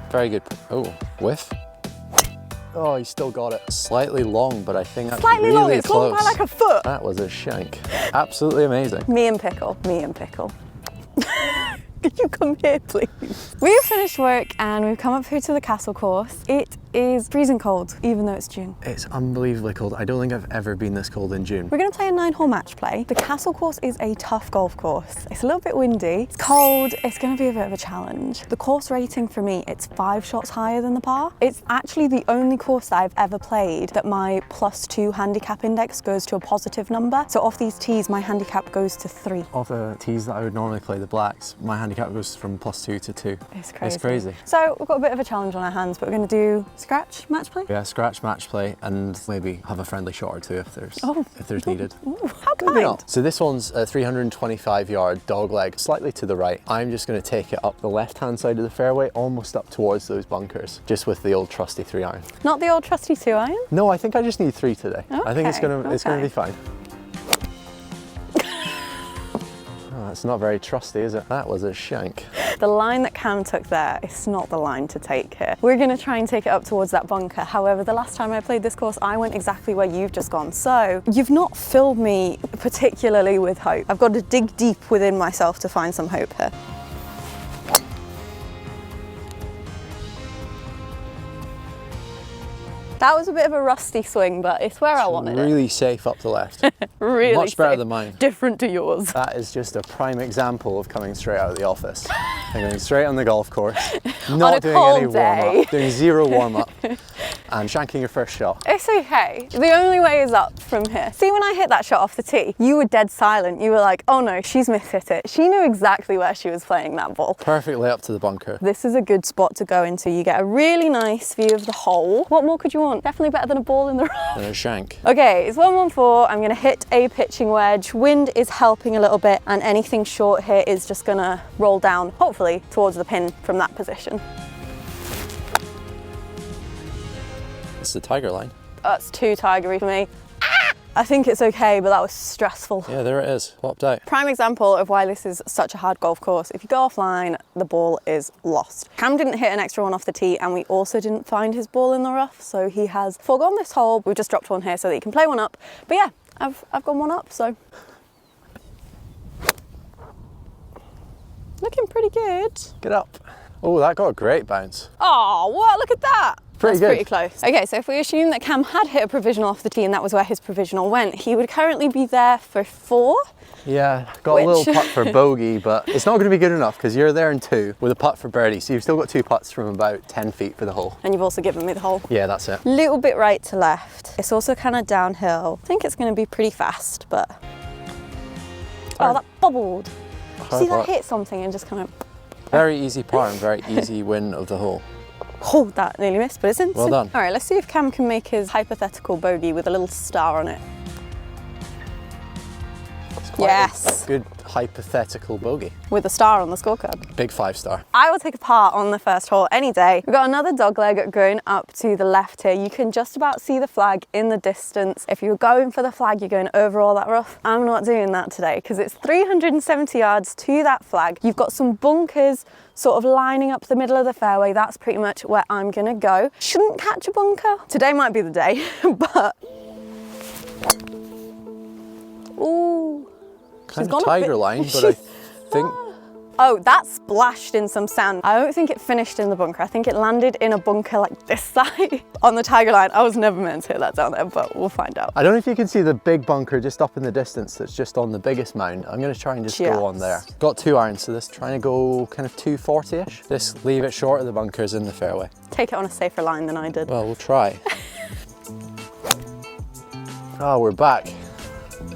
Very good. Oh, whiff. Oh, he still got it. Slightly long, but I think that's Slightly really long, it's close. long by like a foot. That was a shank. Absolutely amazing. Me and Pickle, me and Pickle. Could you come here, please? We've finished work and we've come up here to the castle course. It is freezing cold, even though it's June. It's unbelievably cold. I don't think I've ever been this cold in June. We're gonna play a 9-hole match play. The castle course is a tough golf course. It's a little bit windy, it's cold, it's gonna be a bit of a challenge. The course rating for me, it's 5 shots higher than the par. It's actually the only course that I've ever played that my +2 handicap index goes to a positive number. So off these tees, my handicap goes to 3. Off the tees that I would normally play, the blacks, my handicap goes from +2 to 2. It's crazy. It's crazy. So we've got a bit of a challenge on our hands, but we're gonna do scratch match play. Yeah, scratch match play and maybe have a friendly shot or two if there's needed. Ooh, how Maybe kind. not. So this one's a 325-yard dog leg, slightly to the right. I'm just going to take it up the left-hand side of the fairway, almost up towards those bunkers, just with the old trusty 3-iron. Not the old trusty 2-iron? No, I think I just need 3 today. I think it's gonna Okay. be fine. Oh, it's not very trusty, is it? That was a shank. The line that Cam took there is not the line to take here. We're going to try and take it up towards that bunker. However, the last time I played this course, I went exactly where you've just gone. So you've not filled me particularly with hope. I've got to dig deep within myself to find some hope here. That was a bit of a rusty swing, but it's where I wanted it. Really safe up the left. Really Much better safe. than mine. Different to yours. That is just a prime example of coming straight out of the office. I'm going straight on the golf course, not doing any warm-up, doing 0 warm-up, and shanking your first shot. It's okay. The only way is up from here. See, when I hit that shot off the tee, you were dead silent. You were like, oh no, she's mishit it. She knew exactly where she was playing that ball. Perfectly up to the bunker. This is a good spot to go into. You get a really nice view of the hole. What more could you want? Definitely better than a ball in the rough. And a shank. Okay, it's 114. I'm gonna hit a pitching wedge. Wind is helping a little bit, and anything short here is just gonna roll down, hopefully, towards the pin from that position. It's the tiger line. That's too tigery for me. I think it's okay, but that was stressful. Yeah, there it is, popped out. Prime example of why this is such a hard golf course. If you go offline, the ball is lost. Cam didn't hit an extra one off the tee, and we also didn't find his ball in the rough, so he has foregone this hole. We've just dropped one here so that he can play one up. But yeah, I've gone one up, so. Looking pretty good. Get up. Oh, that got a great bounce. Oh, what? Look at that. Pretty That's good. pretty close. Okay, so if we assume that Cam had hit a provisional off the tee and that was where his provisional went, he would currently be there for 4. Yeah, got a little putt for bogey, but it's not going to be good enough because you're there in 2 with a putt for birdie. So you've still got 2 putts from about 10 feet for the hole. And you've also given me the hole. Yeah, that's it. Little bit right to left. It's also kind of downhill. I think it's going to be pretty fast, but... Oh, that bubbled. See, that hit something and just kind of... Very easy par and very easy win of the hole. Oh, that nearly missed, but it's in. Well done. All right, let's see if Cam can make his hypothetical bogey with a little star on it. It's quite Yes. a good hypothetical bogey. With a star on the scorecard. Big 5-star. I will take a par on the first hole any day. We've got another dogleg going up to the left here. You can just about see the flag in the distance. If you're going for the flag, you're going over all that rough. I'm not doing that today because it's 370 yards to that flag. You've got some bunkers sort of lining up the middle of the fairway. That's pretty much where I'm gonna go. Shouldn't catch a bunker. Today might be the day, but... Ooh. Kind of tiger line, but I think... Oh, that splashed in some sand. I don't think it finished in the bunker. I think it landed in a bunker like this side on the tiger line. I was never meant to hit that down there, but we'll find out. I don't know if you can see the big bunker just up in the distance that's just on the biggest mound. I'm going to try and just go on there. Got 2 irons, so this trying to go kind of 240-ish. Just leave it short of the bunkers in the fairway. Take it on a safer line than I did. Well, we'll try. Oh, we're back.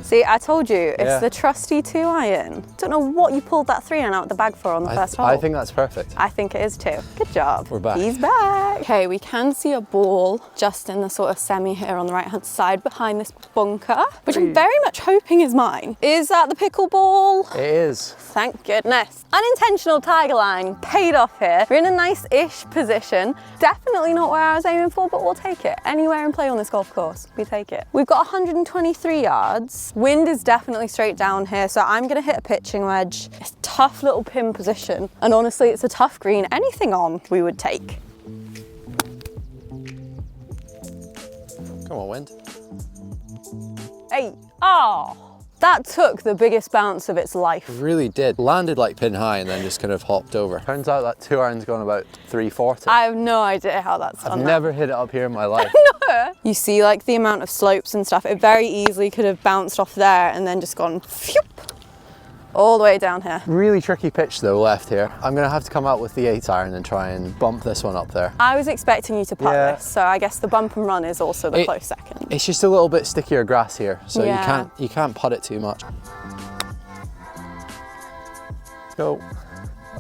See, I told you, it's Yeah. the trusty 2-iron. Don't know what you pulled that 3-iron out of the bag for on the first hole. I think that's perfect. I think it is too. Good job. We're back. He's back. Okay, we can see a ball just in the sort of semi here on the right-hand side behind this bunker, which I'm very much hoping is mine. Is that the pickle ball? It is. Thank goodness. Unintentional tiger line paid off here. We're in a nice-ish position. Definitely not where I was aiming for, but we'll take it. Anywhere and play on this golf course, we take it. We've got 123 yards. this. Wind is definitely straight down here, so I'm gonna hit a pitching wedge. It's a tough little pin position, and honestly, it's a tough green. Anything on, we would take. Come on, wind. Hey, oh! That took the biggest bounce of its life. It really did. Landed like pin high and then just kind of hopped over. Turns out that 2-iron's gone about 340. I have no idea how that's done. I've never hit it up here in my life. No. You see like the amount of slopes and stuff. It very easily could have bounced off there and then just gone phew, all the way down here. Really tricky pitch though left here. I'm gonna have to come out with the 8-iron and try and bump this one up there. I was expecting you to putt Yeah. this, so I guess the bump and run is also the close second. It's just a little bit stickier grass here, so Yeah. you can't putt it too much. Go.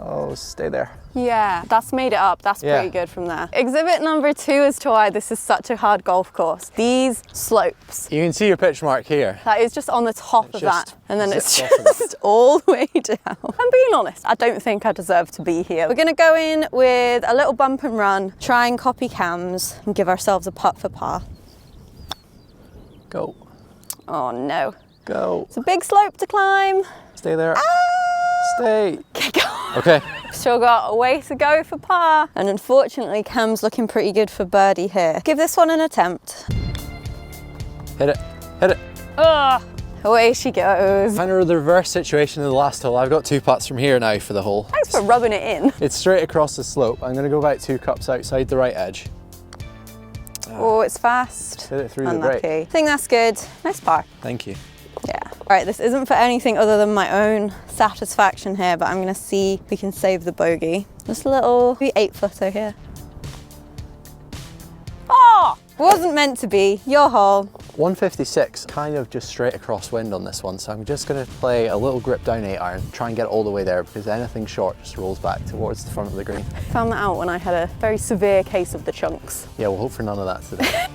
Oh, stay there. Yeah, that's made it up. That's Yeah. pretty good from there. Exhibit number 2 as to why this is such a hard golf course. These slopes. You can see your pitch mark here. That is just on the top of just that. And then it's zips off of it. just all the way down. I'm being honest, I don't think I deserve to be here. We're gonna go in with a little bump and run, try and copy Cam's and give ourselves a putt for par. Go. Oh no. Go. It's a big slope to climb. Stay there. Ah! Stay. Get going. Okay. Still got a way to go for par. And unfortunately, Cam's looking pretty good for birdie here. Give this one an attempt. Hit it. Hit it. Ugh. Away she goes. Kind of the reverse situation of the last hole. I've got 2 putts from here now for the hole. Thanks for rubbing it in. It's straight across the slope. I'm going to go about 2 cups outside the right edge. Oh, it's fast. Hit it through the Unlucky. break. I think that's good. Nice par. Thank you. Yeah. All right, this isn't for anything other than my own satisfaction here, but I'm gonna see if we can save the bogey. Just a little 8-footer here. Oh! Wasn't meant to be. Your hole. 156, kind of just straight across wind on this one, so I'm just going to play a little grip down 8-iron, try and get it all the way there, because anything short just rolls back towards the front of the green. Found that out when I had a very severe case of the chunks. Yeah, we'll hope for none of that today.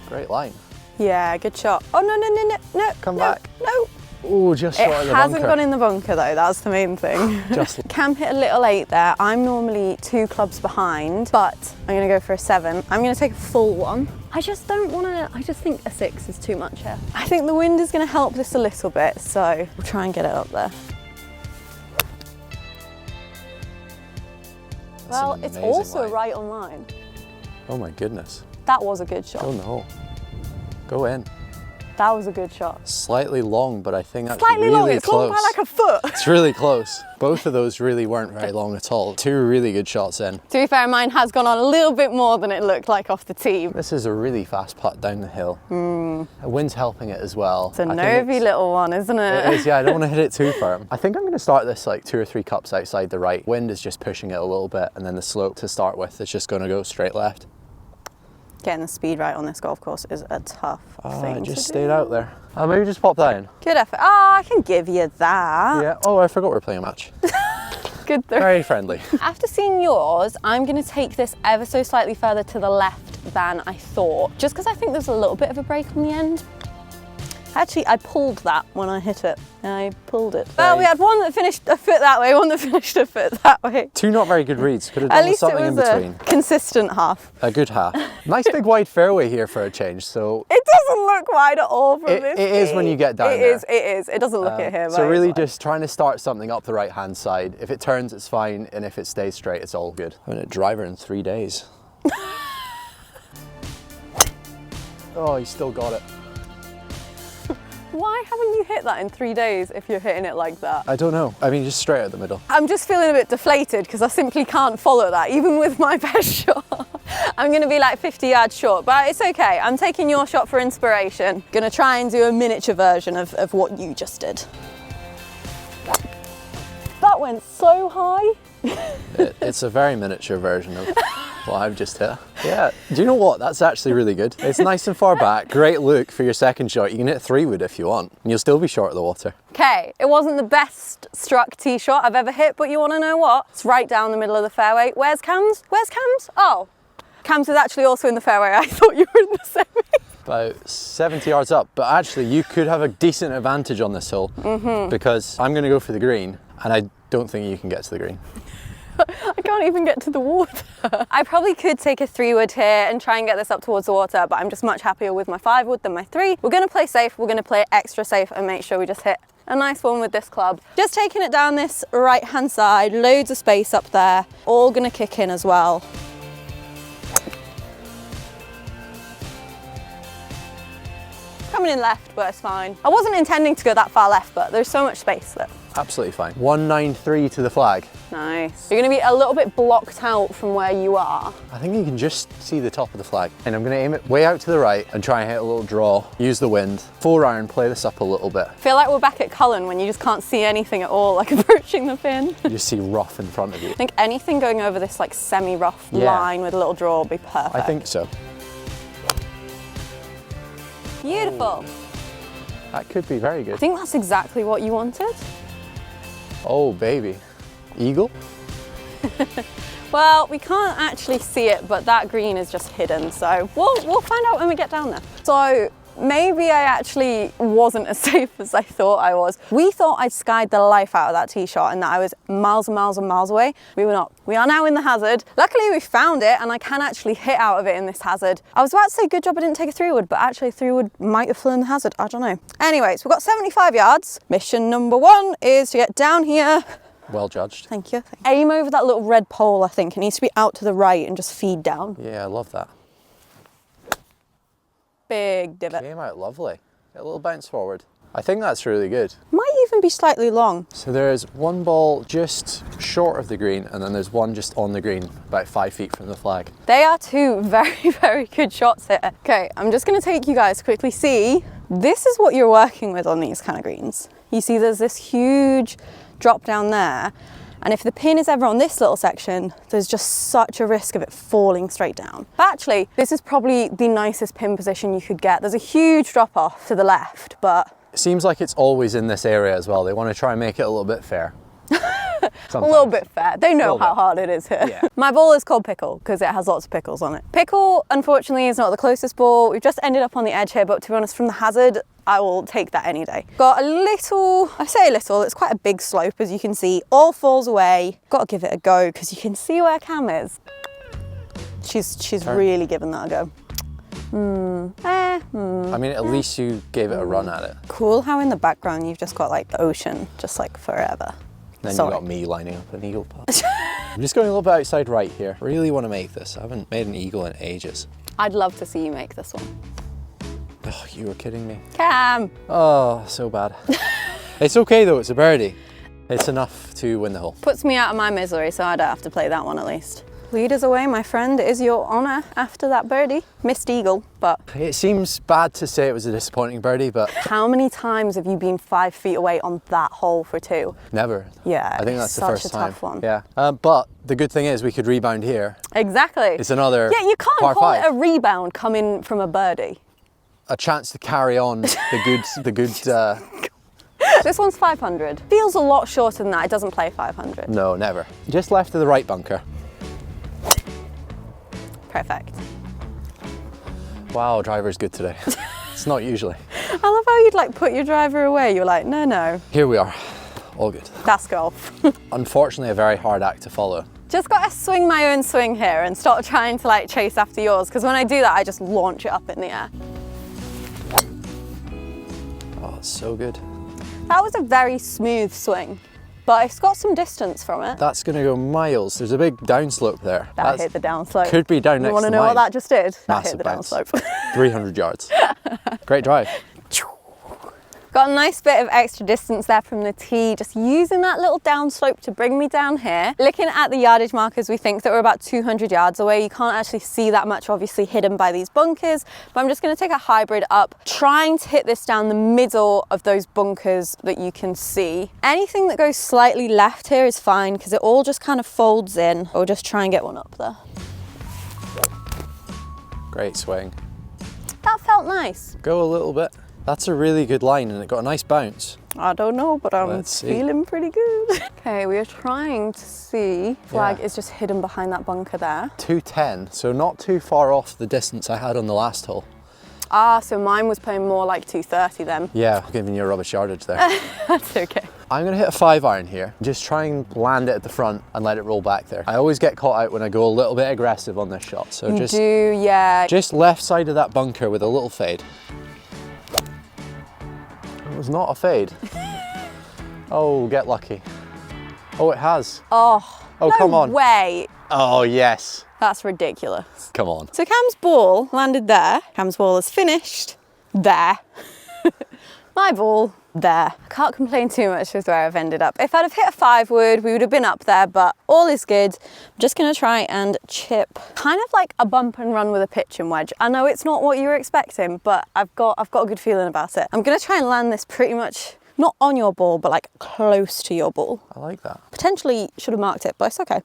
Great line. Yeah, good shot. Oh, no. Come no, back. No. Oh, just short of It the hasn't bunker. gone in the bunker though, that's the main thing. Just Cam hit a little 8 there. I'm normally 2 clubs behind, but I'm gonna go for a 7. I'm gonna take a full one. I just don't wanna, I just think a 6 is too much here. I think the wind is gonna help this a little bit, so we'll try and get it up there. That's Well, an it's amazing also line. right on line. Oh my goodness. That was a good shot. Go in the hole. Go in. That was a good shot. Slightly long, but I think that's Slightly really long, it's close. long by like a foot. It's really close. Both of those really weren't very long at all. 2 really good shots in. To be fair, mine has gone on a little bit more than it looked like off the tee. This is a really fast putt down the hill. The wind's helping it as well. It's a I think nervy little one, isn't it? It is, yeah, I don't want to hit it too firm. I think I'm going to start this like 2 or 3 cups outside the right. Wind is just pushing it a little bit, and then the slope to start with is just going to go straight left. Getting the speed right on this golf course is a tough thing I just to stayed do. out there. Maybe just pop that in. Good effort. Oh, I can give you that. Yeah. Oh, I forgot we're playing a match. Good throw. Very friendly. After seeing yours, I'm going to take this ever so slightly further to the left than I thought, just because I think there's a little bit of a break on the end. Actually, I pulled that when I hit it. I pulled it. Well, we had one that finished a foot that way, one that finished a foot that way. 2 not very good reads. Could have At done with least it something in was between. a consistent half. A good half. Nice big wide fairway here for a change. So It doesn't look wide at all from It- this it is when tee. you get down It there. is, it is. It doesn't look it here. so but really it's fine. just trying to start something up the right hand side. If it turns, it's fine, and if it stays straight, it's all good. I'm in a driver in 3 days. Oh, you still got it. Why haven't you hit that in 3 days if you're hitting it like that? I don't know. I mean, just straight out the middle. I'm just feeling a bit deflated because I simply can't follow that, even with my best shot. I'm going to be like 50 yards short, but it's okay. I'm taking your shot for inspiration. Going to try and do a miniature version of what you just did. That went so high. It's a very miniature version of what I've just hit. Yeah, do you know what? That's actually really good. It's nice and far back. Great look for your second shot. You can hit 3-wood if you want, and you'll still be short of the water. Okay, it wasn't the best struck tee shot I've ever hit, but you want to know what? It's right down the middle of the fairway. Where's Cam's? Where's Cam's? Oh, Cam's is actually also in the fairway. I thought you were in the semi. About 70 yards up, but actually you could have a decent advantage on this hole because I'm going to go for the green, and I don't think you can get to the green. I can't even get to the water. I probably could take a 3-wood here and try and get this up towards the water, but I'm just much happier with my 5-wood than my 3. We're gonna play safe, we're gonna play extra safe and make sure we just hit a nice one with this club. Just taking it down this right-hand side, loads of space up there, all gonna kick in as well. Coming in left, but it's fine. I wasn't intending to go that far left, but there's so much space that. Absolutely fine. 193 to the flag. Nice. You're gonna be a little bit blocked out from where you are. I think you can just see the top of the flag. And I'm gonna aim it way out to the right and try and hit a little draw. Use the wind. 4-iron, play this up a little bit. I feel like we're back at Cullen when you just can't see anything at all, like approaching the pin. You just see rough in front of you. I think anything going over this like semi-rough line with a little draw will be perfect. I think so. Beautiful. That could be very I good. think that's exactly what you wanted. Oh, baby. Eagle? Well, we can't actually see it, but that green is just hidden, so we'll find out when we get down there. So maybe I actually wasn't as safe as I thought I was. We thought I'd skied the life out of that tee shot and that I was miles and miles and miles away. We were not. We are now in the hazard. Luckily we found it and I can actually hit out of it in this hazard. I was about to say good job I didn't take a 3-wood, but actually a 3-wood might have flown the hazard. I don't know. Anyways, we've got 75 yards. Mission number 1 is to get down here. Well judged. Thank you. Aim over that little red pole, I think. It needs to be out to the right and just feed down. Yeah, I love that. Big divot. Came out lovely. Get a little bounce forward. I think that's really good. Might even be slightly long. So there's one ball just short of the green and then there's one just on the green, about 5 feet from the flag. They are 2 very, very good shots here. Okay, I'm just gonna take you guys to quickly see. This is what you're working with on these kind of greens. You see there's this huge drop down there. And if the pin is ever on this little section, there's just such a risk of it falling straight down. But actually, this is probably the nicest pin position you could get. There's a huge drop off to the left, but... It seems like it's always in this area as well. They want to try and make it a little bit fair. A little bit fair. They know how hard it is here. Yeah. My ball is called Pickle because it has lots of pickles on it. Pickle, unfortunately, is not the closest ball. We've just ended up on the edge here, but to be honest, from the hazard, I will take that any day. Got a little, I say a little, it's quite a big slope, as you can see. All falls away. Got to give it a go because you can see where Cam is. She's really given that a go. I mean, at least you gave it a run at it. Cool how in the background you've just got like the ocean, just like forever. Then you got me lining up an eagle putt. I'm just going a little bit outside right here. Really want to make this. I haven't made an eagle in ages. I'd love to see you make this one. Oh, you were kidding me. Cam! Oh, so bad. It's okay though, it's a birdie. It's enough to win the hole. Puts me out of my misery, so I don't have to play that one at least. Lead us away, my friend. It is your honour after that birdie. Missed eagle, but... It seems bad to say it was a disappointing birdie, but... How many times have you been 5 feet away on that hole for 2? Never. Yeah, I think that's the first time. Such a tough one. Yeah, but the good thing is we could rebound here. Exactly. It's another Yeah, you can't par call 5. it a rebound coming from a birdie. A chance to carry on the good. This one's 500. Feels a lot shorter than that. It doesn't play 500. No, never. Just left of the right bunker. Perfect. Wow, driver's good today. It's not usually. I love how you'd like put your driver away. You're like, no. Here we are, all good. That's golf. Unfortunately, a very hard act to follow. Just gotta swing my own swing here and stop trying to like chase after yours, because when I do that, I just launch it up in the air. Oh, it's so good. That was a very smooth swing, but it's got some distance from it. That's gonna go miles. There's a big downslope there. That hit the downslope. Could be down next to You wanna the know line. what that just did? That Massive hit the bounce. downslope. 300 yards. Great drive. Got a nice bit of extra distance there from the tee, just using that little downslope to bring me down here. Looking at the yardage markers, we think that we're about 200 yards away. You can't actually see that much, obviously hidden by these bunkers, but I'm just gonna take a hybrid up, trying to hit this down the middle of those bunkers that you can see. Anything that goes slightly left here is fine, because it all just kind of folds in. I'll just try and get one up there. Great swing. That felt nice. Go a little bit. That's a really good line and it got a nice bounce. I don't know, but I'm Let's see. feeling pretty good. Okay, we are trying to see. Flag Yeah. is just hidden behind that bunker there. 210, so not too far off the distance I had on the last hole. Ah, so mine was playing more like 230 then. Yeah, giving you a rubbish yardage there. That's okay. I'm gonna hit a 5-iron here. Just try and land it at the front and let it roll back there. I always get caught out when I go a little bit aggressive on this shot. So You do, yeah. just left side of that bunker with a little fade. It was not a fade. Oh, get lucky. Oh, it has. Oh, Oh, no come on. way. Oh, yes. That's ridiculous. Come on. So Cam's ball landed there. Cam's ball is finished there. My ball there. I can't complain too much with where I've ended up. If I'd have hit a 5-wood, we would have been up there, but all is good. I'm just gonna try and chip, kind of like a bump and run with a pitching wedge. I know it's not what you were expecting, but I've got a good feeling about it. I'm gonna try and land this pretty much not on your ball, but like close to your ball. I like that. Potentially should have marked it, but it's okay.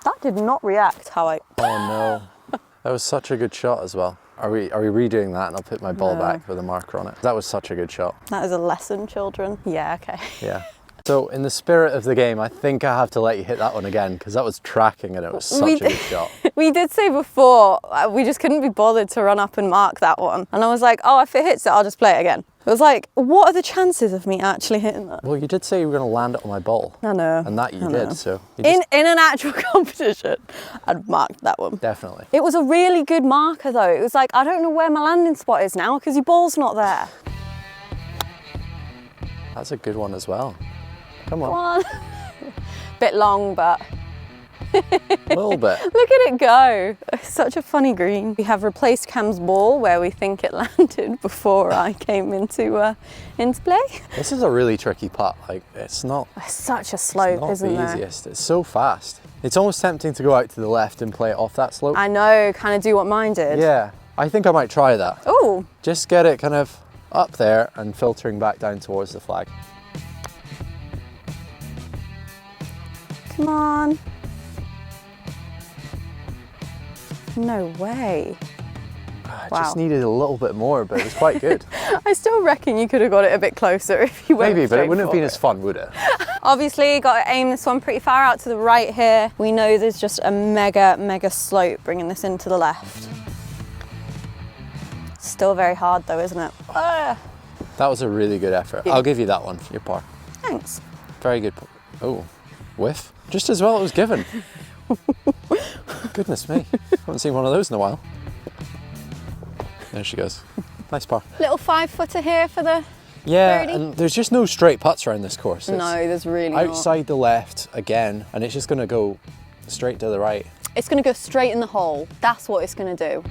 That did not react how I... Oh no. That was such a good shot as well. Are we redoing that and I'll put my ball back with a marker on it? That was such a good shot. That is a lesson, children. Yeah, okay. Yeah. So in the spirit of the game, I think I have to let you hit that one again because that was tracking and it was such a good shot. We did say before, we just couldn't be bothered to run up and mark that one. And I was like, oh, if it hits it, I'll just play it again. It was like, what are the chances of me actually hitting that? Well, you did say you were going to land it on my ball. I know. And that you did, so. You In an actual competition, I'd marked that one. Definitely. It was a really good marker though. It was like, I don't know where my landing spot is now because your ball's not there. That's a good one as well. Come on. Come on. Bit long, but A little bit. look at it go. It's such a funny green. We have replaced Cam's ball where we think it landed before I came into play. This is a really tricky putt. Like, it's not, It's such a slope, not isn't the there? easiest. It's so fast. It's almost tempting to go out to the left and play it off that slope. I know, kind of do what mine did. Yeah, I think I might try that. Oh, Just get it kind of up there and filtering back down towards the flag. come on. No way. I Wow. just needed a little bit more, but it was quite good. I still reckon you could have got it a bit closer if you went Maybe, but it straight wouldn't have for been it. as fun, would it? Obviously, got to aim this one pretty far out to the right here. We know there's just a mega slope bringing this into the left. Still very hard though, isn't it? That was a really good effort. Yeah. I'll give you that one for your par. Thanks. Very good. Oh, whiff. Just as well it was given. Goodness me. Haven't seen one of those in a while. There she goes. Nice par. Little 5-footer here for the Yeah, birdie. and there's just no straight putts around this course. It's No, there's really not. outside the left again, and it's just going to go straight to the right. It's going to go straight in the hole. That's what it's going to do.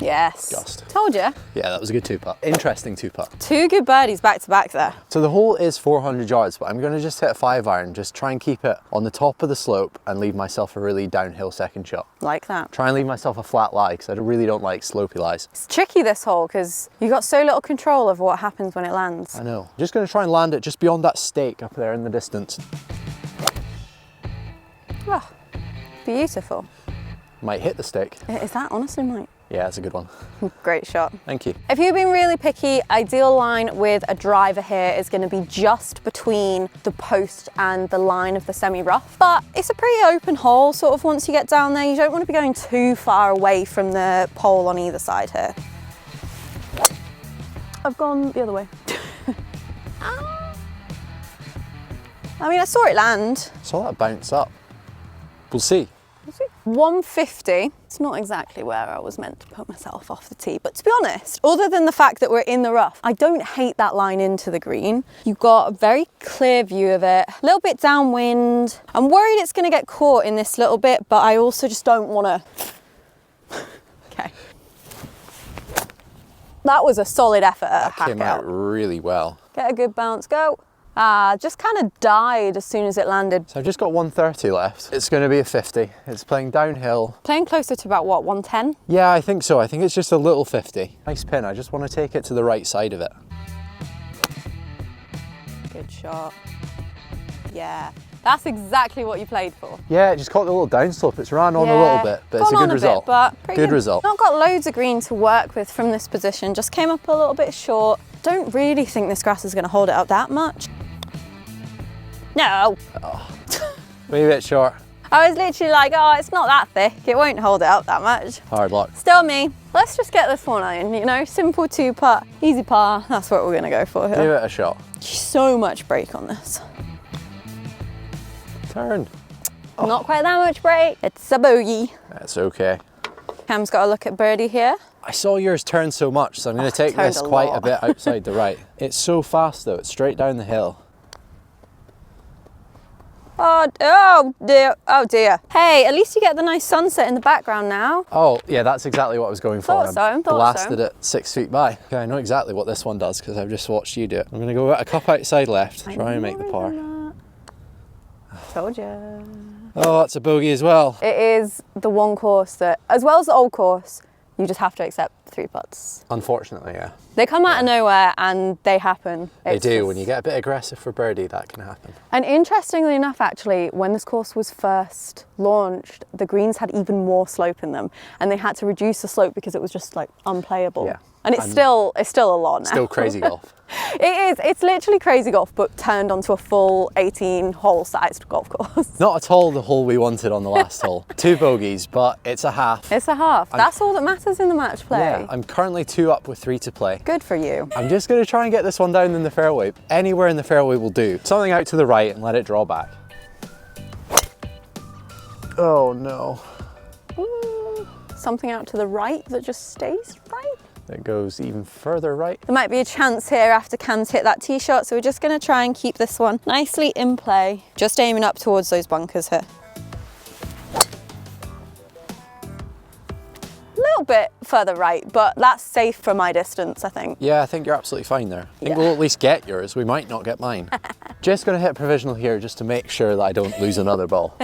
Yes. Just. Told you. Yeah, that was a good 2-putt. Interesting 2-putt. 2 good birdies back to back there. So the hole is 400 yards, but I'm going to just hit a 5-iron, just try and keep it on the top of the slope and leave myself a really downhill second shot. Like that. Try and leave myself a flat lie, because I really don't like slopey lies. It's tricky this hole because you got so little control of what happens when it lands. I know. Just going to try and land it just beyond that stake up there in the distance. Oh, beautiful. Might hit the stake. Is that honestly Mike? Yeah, that's a good one. Great shot. Thank you. If you've been really picky, ideal line with a driver here is going to be just between the post and the line of the semi-rough. But it's a pretty open hole, sort of once you get down there. You don't want to be going too far away from the pole on either side here. I've gone the other way. I mean, I saw it land. Saw that bounce up. We'll see. 150. It's not exactly where I was meant to put myself off the tee, but to be honest, other than the fact that we're in the rough, I don't hate that line into the green. You've got a very clear view of it, a little bit downwind. I'm worried it's going to get caught in this little bit, but I also just don't want to. Okay. That was a solid effort at a hack Came out. out really well. Get a good bounce, go. Just kind of died as soon as it landed. So I've just got 130 left. It's going to be a 50. It's playing downhill. Playing closer to about what, 110? Yeah, I think so. I think it's just a little 50. Nice pin. I just want to take it to the right side of it. Good shot. Yeah, that's exactly what you played for. Yeah, it just caught the little downslope. It's ran on a little bit, but it's a Gone on good result. Bit, but pretty good result. Not got loads of green to work with from this position. Just came up a little bit short. Don't really think this grass is going to hold it up that much. No. Maybe a bit short. I was literally like, oh, it's not that thick. It won't hold it up that much. Hard luck. Still me. Let's just get this one in, you know, simple 2-putt, easy par. That's what we're gonna go for here. Give it a shot. So much break on this. Turn. Not quite that much break. It's a bogey. That's okay. Cam's got to look at birdie here. I saw yours turn so much, so I'm going to take turned this a quite a lot. bit outside the right. It's so fast though, it's straight down the hill. Oh dear, oh dear. Hey, at least you get the nice sunset in the background now. Oh yeah, that's exactly what I was going for. Thought so, I thought blasted so. it 6 feet by. Okay, I know exactly what this one does because I've just watched you do it. I'm going to go a cup outside left, try and make the par. Told you. Oh, that's a bogey as well. It is the one course that, as well as the old course, you just have to accept 3 putts. Unfortunately, yeah. They come out of nowhere and they happen. They do. When you get a bit aggressive for birdie, that can happen. And interestingly enough, actually, when this course was first launched, the greens had even more slope in them, and they had to reduce the slope because it was just like unplayable. Yeah. And it's still a lot now. Still crazy golf. It is. It's literally crazy golf, but turned onto a full 18-hole sized golf course. Not at all the hole we wanted on the last hole. 2 bogeys, but it's a half. It's a half. That's all that matters in the match play. Yeah, I'm currently 2 up with 3 to play. Good for you. I'm just going to try and get this one down in the fairway. Anywhere in the fairway will do. Something out to the right and let it draw back. Oh no. Ooh, something out to the right that just stays right. It goes even further right. There might be a chance here after Cam's hit that tee shot, so we're just going to try and keep this one nicely in play. Just aiming up towards those bunkers here. A little bit further right, but that's safe for my distance, I think. Yeah, I think you're absolutely fine there. I think Yeah. we'll at least get yours. We might not get mine. Just going to hit provisional here just to make sure that I don't lose another ball.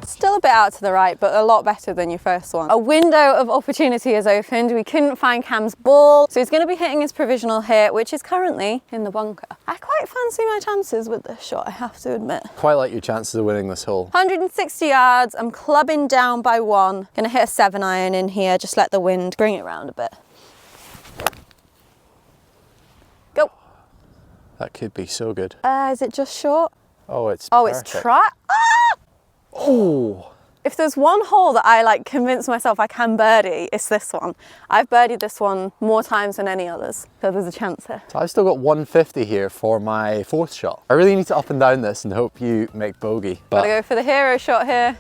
Still a bit out to the right, but a lot better than your first one. A window of opportunity has opened. We couldn't find Cam's ball, so he's going to be hitting his provisional here, which is currently in the bunker. I quite fancy my chances with this shot, I have to admit. Quite like your chances of winning this hole. 160 yards, I'm clubbing down by 1. Gonna hit a 7-iron in here, just let the wind bring it around a bit. Go. That could be so good. Is it just short? Oh, it's Oh, perfect. it's try. Ah! Oh! If there's one hole that I like convince myself I can birdie, it's this one. I've birdied this one more times than any others, so there's a chance here. So I've still got 150 here for my 4th shot. I really need to up and down this and hope you make bogey. Gotta go for the hero shot here.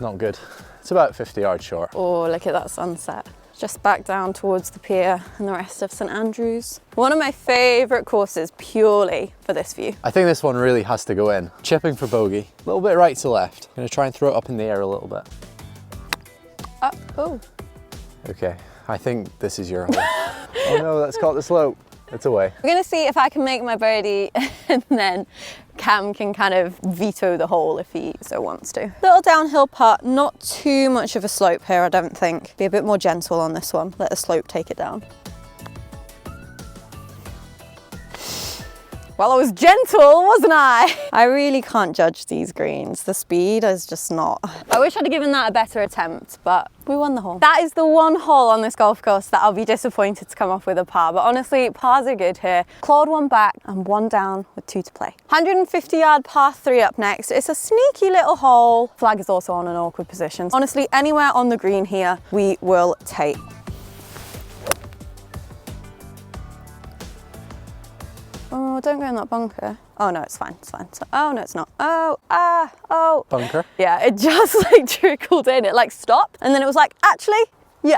Not good. It's about 50 yards short. Oh, look at that sunset. Just back down towards the pier and the rest of St Andrews. One of my favourite courses purely for this view. I think this one really has to go in. Chipping for bogey. A little bit right to left. I'm gonna try and throw it up in the air a little bit. Oh. Okay, I think this is your hole. Oh no, that's caught the slope. It's away. We're gonna see if I can make my birdie and then Cam can kind of veto the hole if he so wants to. Little downhill putt, not too much of a slope here, I don't think. Be a bit more gentle on this one, let the slope take it down. Well, I was gentle, wasn't I? I really can't judge these greens. The speed is just not. I wish I'd have given that a better attempt, but we won the hole. That is the one hole on this golf course that I'll be disappointed to come off with a par, but honestly, pars are good here. Clawed 1 back and 1 down with 2 to play. 150 yard par 3 up next. It's a sneaky little hole. Flag is also on an awkward position. Honestly, anywhere on the green here, we will take. Oh, don't go in that bunker. Oh no, it's fine, it's fine. Oh no, it's not. Oh. Bunker? Yeah, it just like trickled in. It like stopped and then it was like, actually, yeah,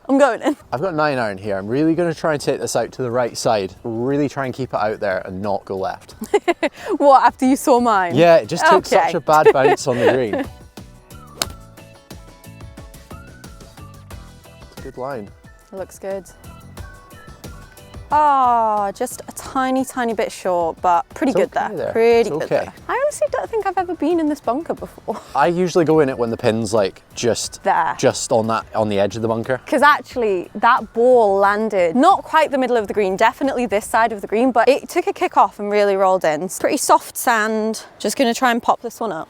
I'm going in. I've got 9-iron here. I'm really gonna try and take this out to the right side. Really try and keep it out there and not go left. What, after you saw mine? Yeah, it just took Okay. such a bad bounce on the green. It's a good line. It looks good. Oh, just a tiny bit short, but pretty It's good okay there. there. Pretty It's good okay. there. I honestly don't think I've ever been in this bunker before. I usually go in it when the pin's like just There. on the edge of the bunker. Because actually that ball landed not quite the middle of the green, definitely this side of the green, but it took a kick off and really rolled in. It's pretty soft sand. Just gonna try and pop this one up.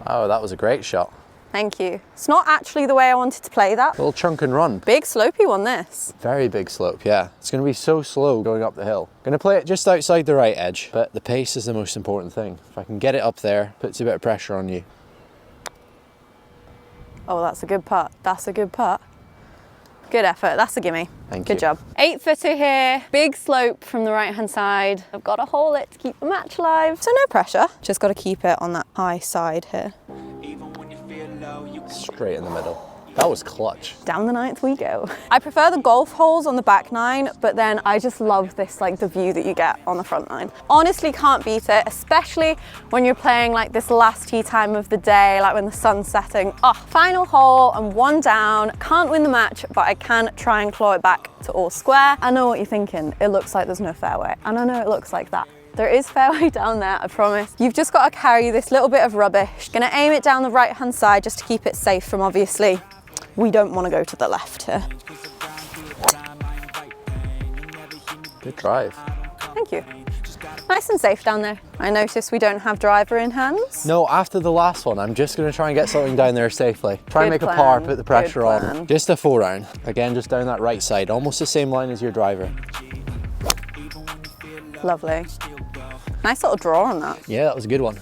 Oh, that was a great shot. Thank you. It's not actually the way I wanted to play that. Little chunk and run. Big slopey one, this. Very big slope, yeah. It's going to be so slow going up the hill. Going to play it just outside the right edge, but the pace is the most important thing. If I can get it up there, puts a bit of pressure on you. Oh, that's a good putt. That's a good putt. Good effort. That's a gimme. Thank you. Good job. 8-footer here. Big slope from the right-hand side. I've got to hole it to keep the match alive. So no pressure. Just got to keep it on that high side here. Straight in the middle. That was clutch. Down the 9th we go. I prefer the golf holes on the back 9, but then I just love this, like the view that you get on the front 9. Honestly, can't beat it, especially when you're playing like this last tee time of the day, like when the sun's setting. Oh, final hole and 1 down. Can't win the match, but I can try and claw it back to all square. I know what you're thinking. It looks like there's no fairway. And I know it looks like that. There is fairway down there, I promise. You've just got to carry this little bit of rubbish. Gonna aim it down the right-hand side just to keep it safe from, obviously, we don't want to go to the left here. Good drive. Thank you. Nice and safe down there. I notice we don't have driver in hands. No, after the last one, I'm just going to try and get something down there safely. Try and make a par, put the pressure on. Just a 4-iron. Again, just down that right side, almost the same line as your driver. Lovely. Nice little draw on that. Yeah, that was a good one.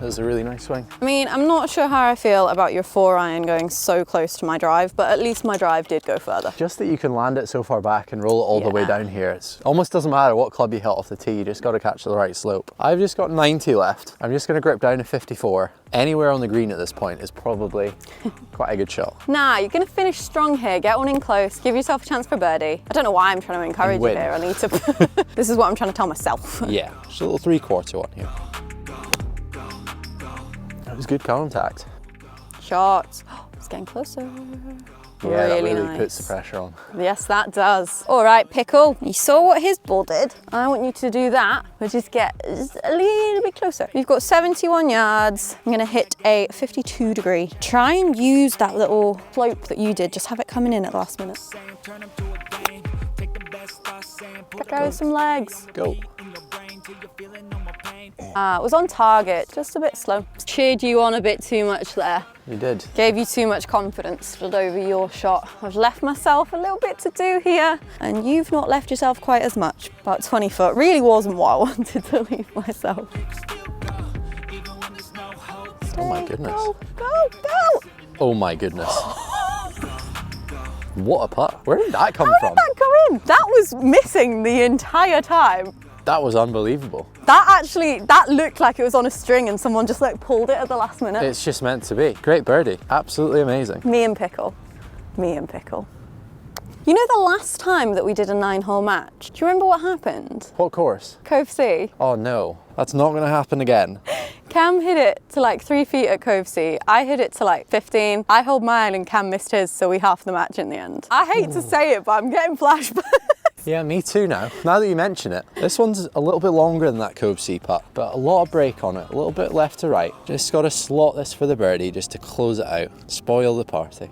That was a really nice swing. I mean, I'm not sure how I feel about your 4-iron going so close to my drive, but at least my drive did go further. Just that you can land it so far back and roll it all the way down here. It almost doesn't matter what club you hit off the tee, you just got to catch the right slope. I've just got 90 left. I'm just going to grip down to 54. Anywhere on the green at this point is probably quite a good shot. Nah, you're going to finish strong here. Get one in close. Give yourself a chance for birdie. I don't know why I'm trying to encourage you here. I need to... This is what I'm trying to tell myself. Yeah, just a little 3/4 one here. That was good contact. Shot. It's getting closer. Yeah, really that really nice. puts the pressure on. Yes, that does. All right, Pickle, you saw what his ball did. I want you to do that, but just get just a little bit closer. You've got 71 yards. I'm gonna hit a 52 degree. Try and use that little slope that you did. Just have it coming in at the last minute. Go with some legs. Go. It was on target, just a bit slow. Cheered you on a bit too much there. You did. Gave you too much confidence, stood over your shot. I've left myself a little bit to do here, and you've not left yourself quite as much. About 20 foot, really wasn't what I wanted to leave myself. Oh my goodness. Go, go, go! Oh my goodness. What a putt. Where did that come from? How did that go in? That was missing the entire time. That was unbelievable. That looked like it was on a string and someone just like pulled it at the last minute. It's just meant to be. Great birdie. Absolutely amazing. Me and Pickle. Me and Pickle. You know the last time that we did a 9-hole match? Do you remember what happened? What course? Cove C. Oh no, that's not going to happen again. Cam hit it to like 3 feet at Cove C. I hit it to like 15. I held mine and Cam missed his, so we halved the match in the end. I hate to say it, but I'm getting flashbacks. Yeah, me too now. Now that you mention it. This one's a little bit longer than that Cove C putt, but a lot of break on it, a little bit left to right. Just got to slot this for the birdie just to close it out, spoil the party.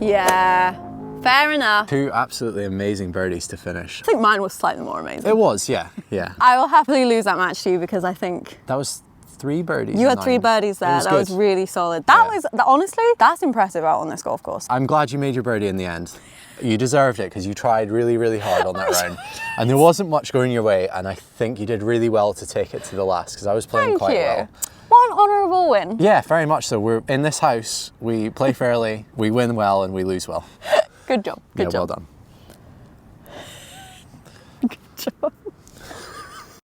Yeah, fair enough. 2 absolutely amazing birdies to finish. I think mine was slightly more amazing. It was, yeah, yeah. I will happily lose that match to you because I think... That was 3 birdies. You had 3 birdies there. That was really solid. That was, honestly, that's impressive out on this golf course. I'm glad you made your birdie in the end. You deserved it because you tried really, really hard on that round. And there wasn't much going your way, and I think you did really well to take it to the last because I was playing quite well. What an honourable win. Yeah, very much so. We're in this house, we play fairly, we win well, and we lose well. Good job. Good job. Well done. Good job.